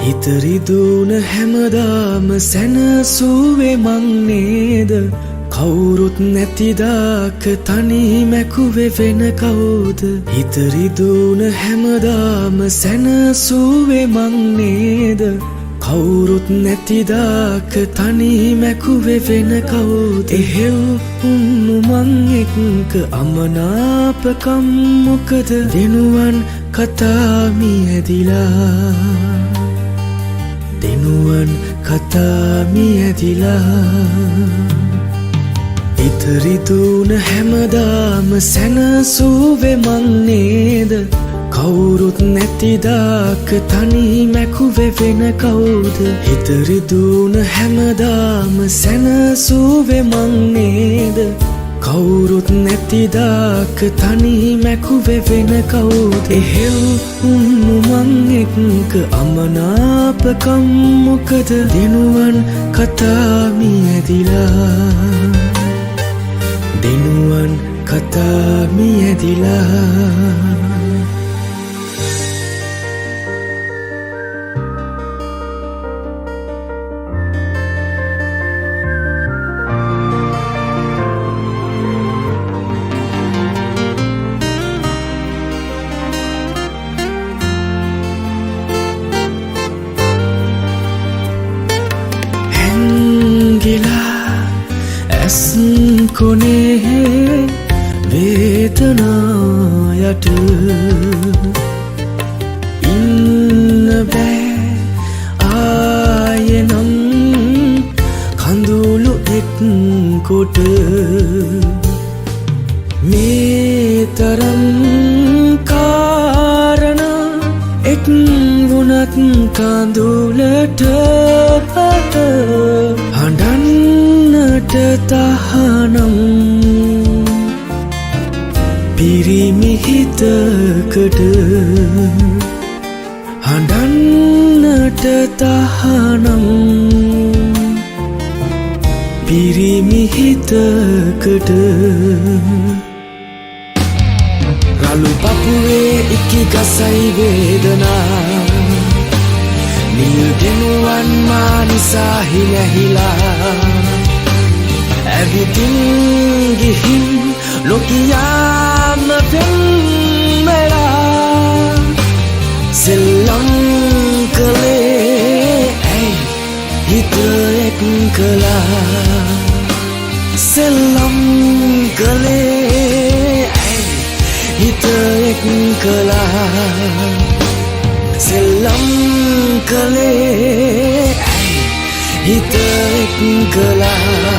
හිතරිදුන හැමදාම සැනසුවේ මං නේද කවුරුත් නැතිදාක තනි මැකුවේ වෙන කවුද හිතරිදුන හැමදාම සැනසුවේ මං නේද කවුරුත් නැතිදාක තනි මැකුවේ වෙන කවුද එහෙව් උන්නු මං එක්ක අමනාපකම් මොකද දෙනුවන් කතා මියැදිලා දෙනුවන් කතා මියැදිලා ඉතරිදුන හැමදාම සැනසුවේ මං නේද කවුරුත් නැතිදාක තනි මැකුවේ වෙන කවුද ඉතරිදුන හැමදාම සැනසුවේ මං නේද කවුරුත් නැතිදාක තනි මැකුවේ වෙන කවුද එහෙව් උන්නු මං එක්ක අමනාපකම් මොකද දෙනුවන් කතා මියැදිලා දෙනුවන් කතා මියැදිලා ඇස් කොනේ වේදනා යට ඉන්න බෑ ආයෙනම් කඳුළු එක්කොට මේ තරම් කාරණා එක් වුණත් කඳුළට හඬන්නට තහනම් පිරිමි හිතකට හඬන්නට තහනම් පිරිමි හිතකට රළු පපුවේ ඉකි ගසයි වේදනා නිල් දෙනුවන් මා නිසා හිනැහිලා ඇවිදින් ගිහින් ලොකියාම පෙම්මලා සෙල්ලම් කළේ ඇයි හිත එක් කළා සෙල්ලම් කළේ ඇයි හිත එක් කළා සෙල්ලම් කළේ ඇයි හිත එක් කළා